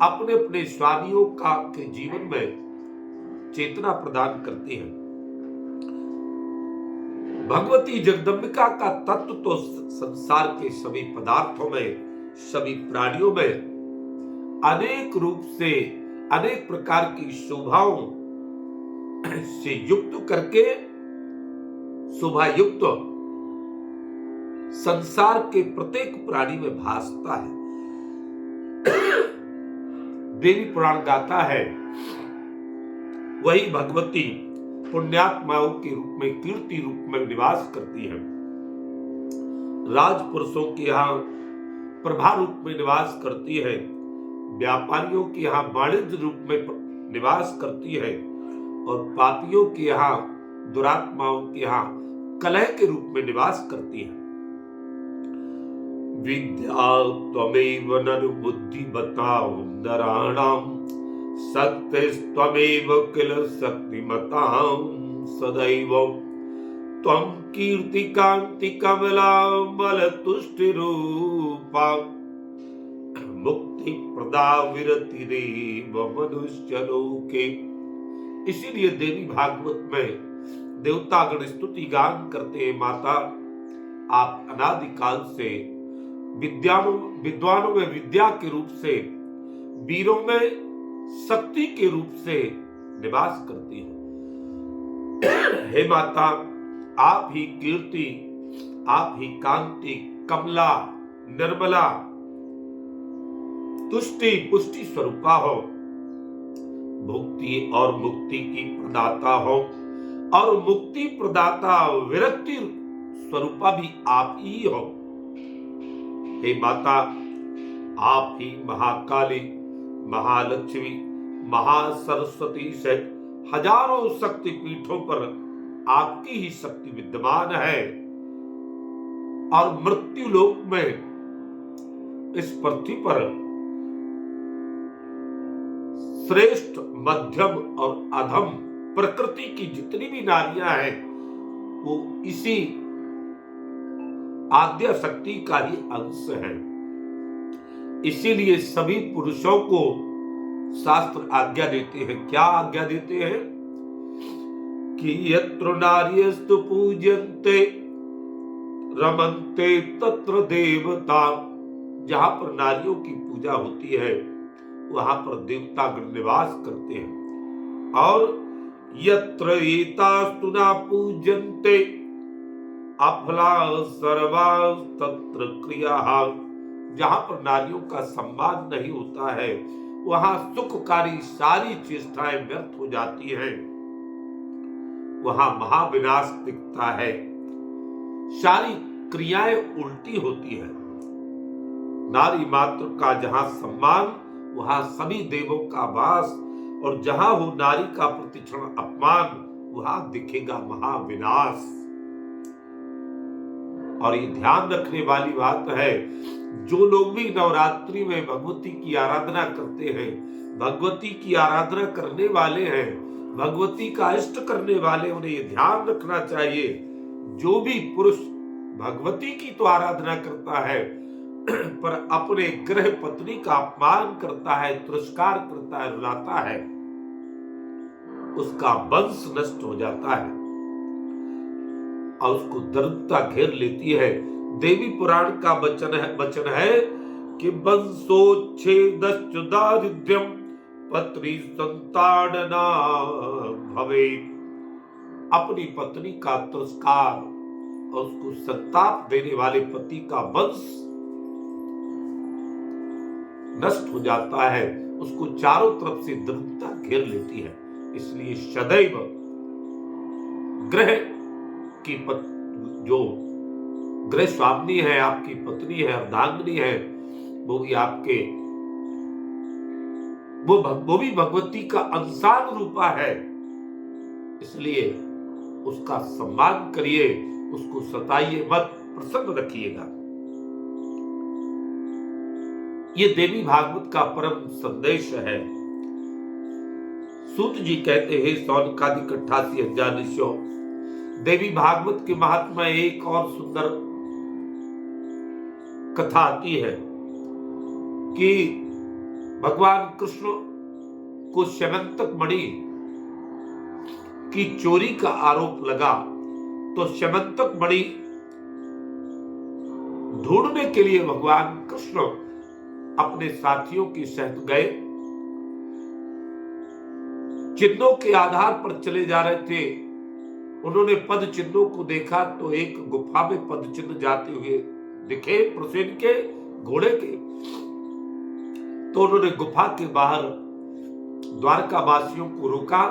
अपने अपने स्वामियों के जीवन में चेतना प्रदान करती है। भगवती जगदम्बिका का तत्व तो संसार के सभी पदार्थों में, सभी प्राणियों में अनेक रूप से, अनेक प्रकार की शोभाओं से युक्त करके, शोभा युक्त संसार के प्रत्येक प्राणी में भासता है। देवी पुराण गाता है, वही भगवती पुण्यात्माओं के रूप में, कीर्ति रूप में निवास करती है। राजपुरुषों के यहाँ प्रभा रूप में निवास करती है, व्यापारियों के यहाँ वाणिज्य रूप में निवास करती है, और पापियों के यहाँ, दुरात्माओं के यहाँ कलह के रूप में निवास करती है। विद्या त्वमेव ननु बुद्धिमतां नराणां, शक्तिस्त्वमेव किल शक्तिमतां सदैव। त्वं कीर्तिकान्ति कमला बलतुष्टिरूपा, मुक्ति प्रदा विरतिरेव मनुष्यलोके। इसीलिए देवी भागवत में देवतागण स्तुति गान करते हैं, माता आप अनादिकाल से विद्वानों में विद्या के रूप से, वीरों में शक्ति के रूप से निवास करती हो। हे माता, आप ही कीर्ति, आप ही कांति, कमला, निर्मला, तुष्टि पुष्टि स्वरूपा हो, भुक्ति और मुक्ति की प्रदाता हो, और मुक्ति प्रदाता विरक्ति स्वरूपा भी आप ही हो। हे माता, आप ही महाकाली, महालक्ष्मी, महासरस्वती सहित हजारों शक्ति पीठों पर आपकी ही शक्ति विद्यमान है, और मृत्यु लोक में इस पृथ्वी पर श्रेष्ठ, मध्यम और अधम प्रकृति की जितनी भी नारियां हैं वो इसी आद्य शक्ति का ही अंश है। इसीलिए सभी पुरुषों को शास्त्र आज्ञा देते हैं। क्या आज्ञा देते हैं? कि यत्र नार्यस्तु पूज्यन्ते रमन्ते तत्र देवता। जहां पर नारियों की पूजा होती है वहां पर देवता निवास करते हैं। और यत्र एतास्तु न पूज्यन्ते अफला सर्वा तत्र क्रिया। जहां पर नारियों का सम्मान नहीं होता है वहां सुखकारी सारी चेष्टाएं व्यर्थ हो जाती हैं, वहां महाविनाश दिखता है, सारी क्रियाएं उल्टी होती है। नारी मात्र का जहां सम्मान वहां सभी देवों का वास, और जहां हो नारी का प्रतिक्षण अपमान वहां दिखेगा महाविनाश। और ये ध्यान रखने वाली बात है, जो लोग भी नवरात्रि में भगवती की आराधना करते हैं, भगवती की आराधना करने वाले हैं, भगवती का इष्ट करने वाले, उन्हें ये ध्यान रखना चाहिए, जो भी पुरुष भगवती की तो आराधना करता है पर अपने गृह पत्नी का अपमान करता है, तिरस्कार करता है, रुलाता है, उसका वंश नष्ट हो जाता है और उसको दरिद्रता घेर लेती है। देवी पुराण का वचन है कि वंशोच्छेदश्च दारिद्र्यम पत्नी संताड़ना भवे। अपनी पत्नी का तिरस्कार और उसको संताप देने वाले पति का वंश नष्ट हो जाता है, उसको चारों तरफ से दरिद्रता घेर लेती है। इसलिए सदैव गृह की जो गृह स्वामिनी है, आपकी पत्नी है, अर्धांगिनी है, वो भी आपके वो भी भगवती का अंशान रूपा है। इसलिए उसका सम्मान करिए, उसको सताइए मत, प्रसन्न रखिएगा। ये देवी भागवत का परम संदेश है। सूत जी कहते हैं सौनकादिक 88,000 ऋषियों। देवी भागवत के महात्मा एक और सुंदर कथा आती है कि भगवान कृष्ण को स्यमंतक मणि की चोरी का आरोप लगा, तो स्यमंतक मणि ढूंढने के लिए भगवान कृष्ण अपने साथियों के साथ गए। चिन्हों के आधार पर चले जा रहे थे। उन्होंने पद चिन्हों को देखा तो एक गुफा में पद चिन्ह जाते हुए दिखे प्रसेन के घोड़े के। तो उन्होंने गुफा के बाहर द्वारका वासियों को रोका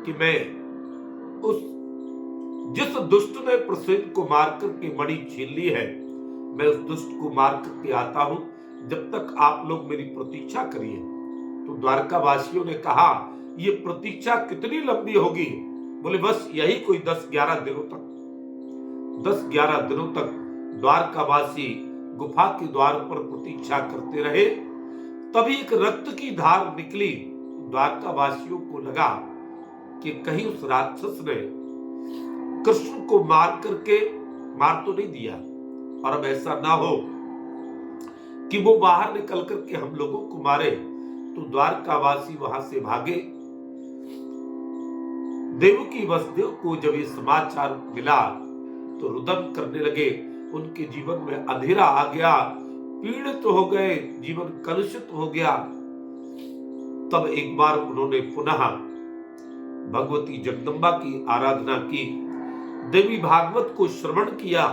कि मैं उस जिस दुष्ट ने प्रसेन को मारकर के मणि छीन ली है मैं उस दुष्ट को मार करके आता हूं, जब तक आप लोग मेरी प्रतीक्षा करिए। तो द्वारका वासियों ने कहा, ये प्रतीक्षा कितनी लंबी होगी? बोले बस यही कोई 10-11 दिनों तक। 10-11 दिनों तक द्वारकावासी गुफा के द्वार पर प्रतीक्षा करते रहे। तभी एक रक्त की धार निकली। द्वारकावासियों को लगा कि कहीं उस राक्षस ने कृष्ण को मार तो नहीं दिया, और अब ऐसा ना हो कि वो बाहर निकल करके हम लोगों को मारे। तो द्वारकावासी वहां से भागे। देवकी वसुदेव को जब ये समाचार मिला तो रुदन करने लगे। उनके जीवन में अंधेरा आ गया, पीड़ित हो गए, जीवन कलुषित हो गया। तब एक बार उन्होंने पुनः भगवती जगदम्बा की आराधना की, देवी भागवत को श्रवण किया।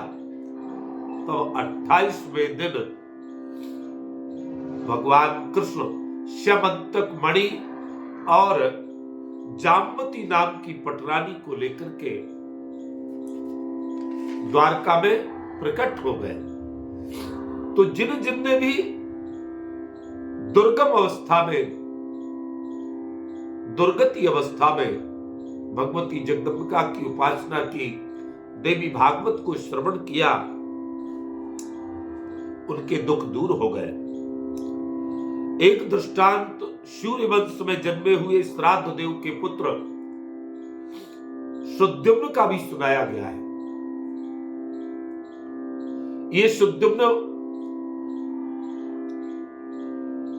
तब 28वें दिन भगवान कृष्ण श्यामंतक मणि और जाम्बती नाम की पटरानी को लेकर के द्वारका में प्रकट हो गए। तो जिन जिन ने भी दुर्गम अवस्था में, दुर्गति अवस्था में भगवती जगदम्बिका की उपासना की, देवी भागवत को श्रवण किया, उनके दुख दूर हो गए। एक दृष्टांत सूर्य वंश में जन्मे हुए श्राद्ध देव के पुत्र सुद्युम्न का भी सुनाया गया है। ये सुद्युम्न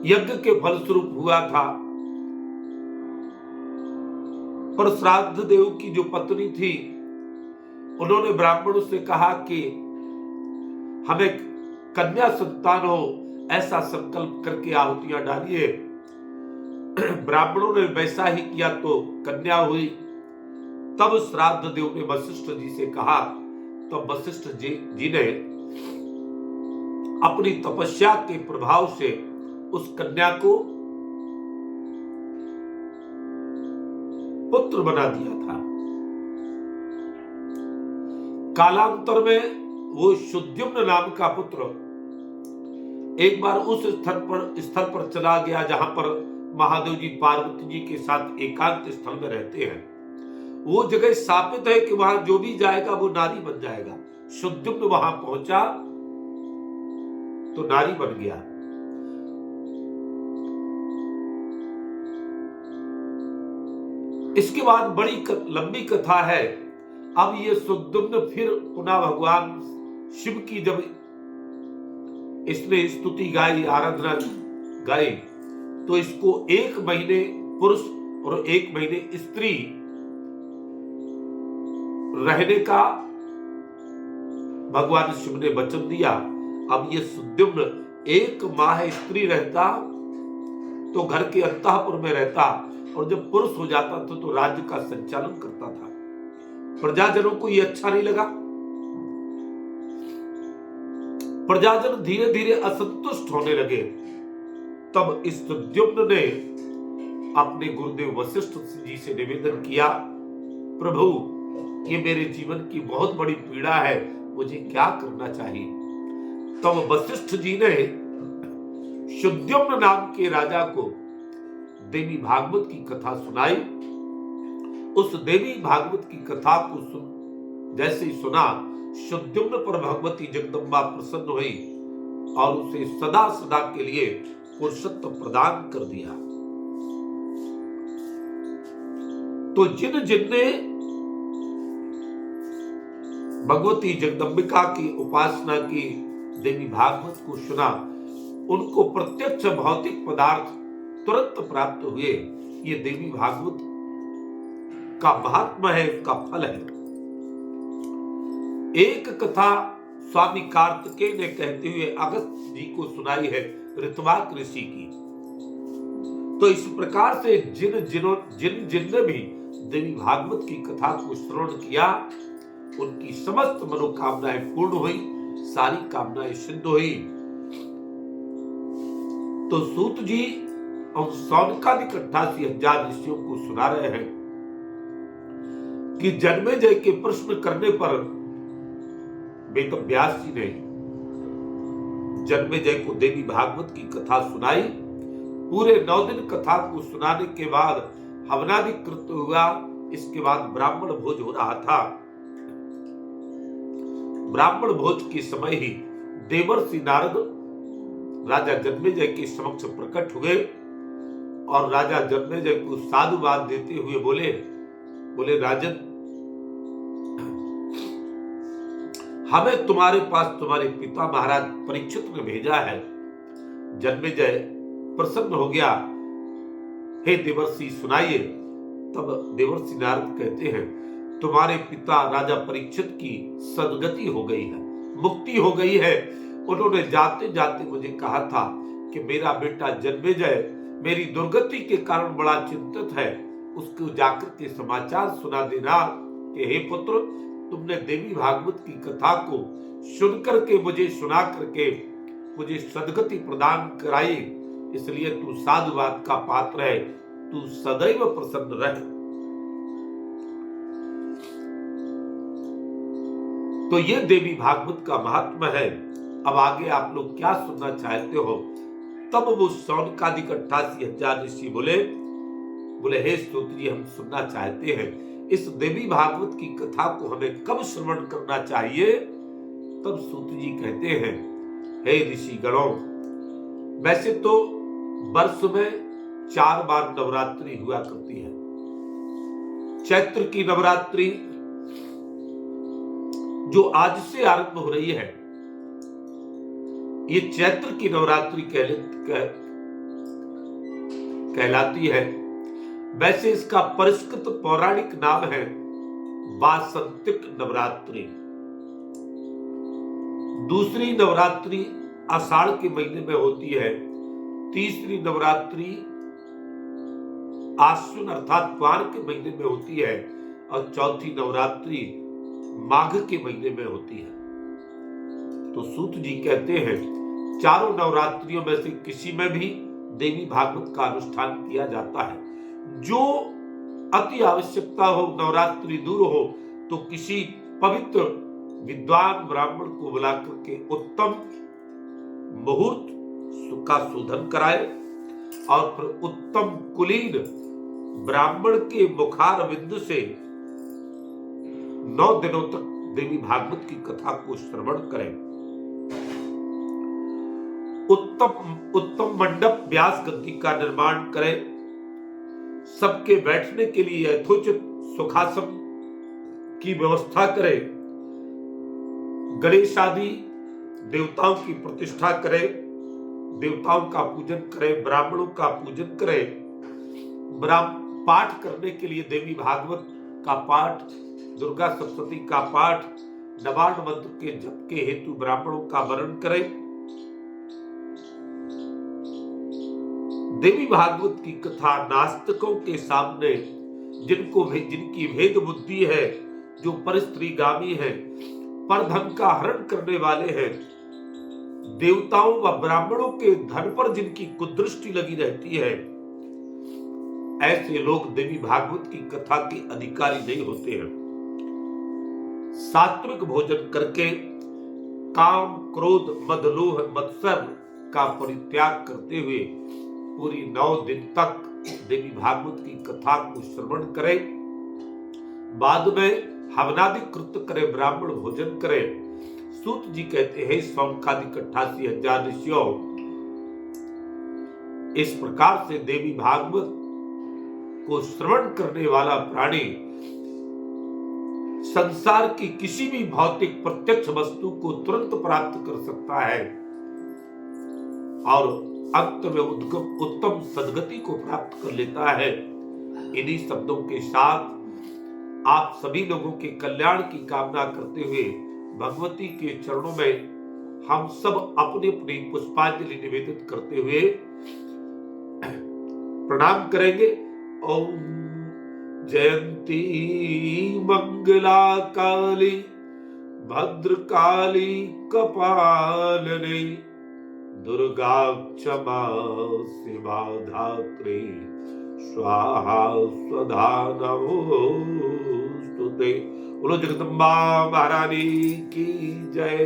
यज्ञ के फलस्वरूप हुआ था, पर श्राद्ध देव की जो पत्नी थी, उन्होंने ब्राह्मणों से कहा कि हमें कन्या संतान हो, ऐसा संकल्प करके आहुतियां डालिए। ब्राह्मणों ने वैसा ही किया तो कन्या हुई। तब श्राद्ध देव ने वशिष्ठ जी से कहा, तब वशिष्ठ जी ने अपनी तपस्या के प्रभाव से उस कन्या को पुत्र बना दिया था। कालांतर में वो सुद्युम्न नाम का पुत्र एक बार उस स्थल पर चला गया जहां पर महादेव जी पार्वती जी के साथ एकांत स्थल में रहते हैं। वो जगह स्थापित है कि वहां जो भी जाएगा वो नारी बन जाएगा। सुद्युम्न वहां पहुंचा तो नारी बन गया। इसके बाद बड़ी लंबी कथा है। अब ये सुद्युम्न फिर पुनः भगवान शिव की जब इसने स्तुति गाई, आराधना गाई, तो इसको 1 महीने पुरुष और 1 महीने स्त्री रहने का भगवान शिव ने वचन दिया। अब ये सुद्युम्न 1 माह स्त्री रहता तो घर के अंतःपुर में रहता, और जब पुरुष हो जाता था तो राज्य का संचालन करता था। प्रजाजनों को ये अच्छा नहीं लगा। प्रजाजन धीरे धीरे असंतुष्ट होने लगे। तब इस सुद्युम्न ने अपने गुरुदेव वशिष्ठ जी से निवेदन किया, प्रभु ये मेरे जीवन की बहुत बड़ी पीड़ा है, मुझे क्या करना चाहिए? तब वशिष्ठ जी ने सुद्युम्न नाम के राजा को देवी भागवत की कथा सुनाई। उस देवी भागवत की कथा को जैसे ही सुना, सुद्युम्न पर भगवती जगदम्बा प्रसन्न हुई और उसे सदा सदा के लिए पुरुषत्व प्रदान कर दिया। तो जिन जिनने भगवती जगदम्बिका की उपासना की, देवी भागवत को सुना, उनको प्रत्यक्ष भौतिक पदार्थ तुरंत प्राप्त हुए। ये देवी भागवत का महात्मा है, इसका फल है। एक कथा स्वामी कार्तिकेय ने कहते हुए अगस्त जी को सुनाई है, ऋतवाक ऋषि की। तो इस प्रकार से जिन ने भी देवी भागवत की कथा को श्रवण किया, उनकी समस्त मनोकामनाएं पूर्ण हुई, सारी कामनाएं सिद्ध हुई। तो सूत जी और सौनकादिक 88,000 ऋषियों को सुना रहे हैं कि जन्मेजय के प्रश्न करने पर वेद व्यास जी ने जन्मेजय को देवी भागवत की कथा सुनाई। पूरे 9 दिन कथा को सुनाने के बाद हवनादि कृत हुआ। इसके बाद ब्राह्मण भोज हो रहा था। ब्राह्मण भोज के समय ही देवर्षि नारद राजा जन्मेजय के समक्ष प्रकट हुए और राजा जन्मेजय को साधुवाद देते हुए बोले राजन, हमें तुम्हारे पास तुम्हारे पिता महाराज परीक्षित ने भेजा है। जन्मेजय प्रसन्न हो गया। हे देवर्षि सुनाइए। तब देवर्षि नारद कहते हैं, तुम्हारे पिता राजा परीक्षित की सद्गति हो गई है, मुक्ति हो गई है। उन्होंने जाते जाते मुझे कहा था कि मेरा बेटा जन्मेजय मेरी दुर्गति के कारण बड़ा चिंतित है, उसको जाकर के समाचार सुना देना कि हे पुत्र, तुमने देवी भागवत की कथा को सुन करके मुझे सुना करके मुझे सद्गति प्रदान कराई, इसलिए तू साधुवाद का पात्र है, तू सदैव प्रसन्न रह। तो ये देवी भागवत का महात्मा है। अब आगे आप लोग क्या सुनना चाहते हो? तब वो शौनकादिक 88,000 ऋषि बोले हे स्तुत जी, हम सुनना चाहते हैं। इस देवी भागवत की कथा को हमें कब श्रवण करना चाहिए? तब सूत जी कहते हैं, हे ऋषि गणों, वैसे तो वर्ष में 4 बार नवरात्रि हुआ करती है। चैत्र की नवरात्रि जो आज से आरंभ हो रही है, ये चैत्र की नवरात्रि कहलाती है। वैसे इसका परिष्कृत पौराणिक नाम है वासंतिक नवरात्रि। दूसरी नवरात्रि आषाढ़ के महीने में होती है। तीसरी नवरात्रि आश्विन अर्थात पार के महीने में होती है और चौथी नवरात्रि माघ के महीने में होती है। तो सूत जी कहते हैं, चारों नवरात्रियों में से किसी में भी देवी भागवत का अनुष्ठान किया जाता है। जो अति आवश्यकता हो, नवरात्रि दूर हो, तो किसी पवित्र विद्वान ब्राह्मण को बुला करके उत्तम मुहूर्त का शोधन कराए और फिर उत्तम कुलीन ब्राह्मण के मुखार बिंदु से 9 दिनों तक देवी भागवत की कथा को श्रवण करें। उत्तम मंडप व्यास गद्दी का निर्माण करें। सबके बैठने के लिए यथोचित सुखासन की व्यवस्था करें। गणेश आदि देवताओं की प्रतिष्ठा करें। देवताओं का पूजन करें, ब्राह्मणों का पूजन करें। पाठ करने के लिए देवी भागवत का पाठ, दुर्गा सप्तशती का पाठ, नवार्ण मंत्र के जप के हेतु ब्राह्मणों का वरण करें। देवी भागवत की कथा नास्तिकों के सामने, जिनकी भेद बुद्धि है, जो परस्त्रीगामी है, परधन का हरण करने वाले हैं, देवताओं व ब्राह्मणों के धन पर जिनकी कुदृष्टि लगी रहती है, ऐसे लोग देवी भागवत की कथा के अधिकारी नहीं होते हैं। सात्विक भोजन करके काम, क्रोध, मद, लोभ, मत्सर का परित्याग करते हुए पूरी 9 दिन तक देवी भागवत की कथा को श्रवण करें। बाद में हवनादि कृत्य करें, ब्राह्मण भोजन करें। सूत जी कहते हैं, शौनकादिक 88,000 ऋषियों, इस प्रकार से देवी भागवत को श्रवण करने वाला प्राणी संसार की किसी भी भौतिक प्रत्यक्ष वस्तु को तुरंत प्राप्त कर सकता है और अंत में उत्तम सद्गति को प्राप्त कर लेता है। इन्हीं शब्दों के साथ आप सभी लोगों के कल्याण की कामना करते हुए भगवती के चरणों में हम सब अपनी अपनी पुष्पांजलि निवेदित करते हुए प्रणाम करेंगे। ओम जयंती मंगला काली भद्रकाली कपालिनी दुर्गा क्षमा शिवा धात्री स्वाहा स्वधा नमोस्तुते। बोलो जगदम्बा महारानी की जय।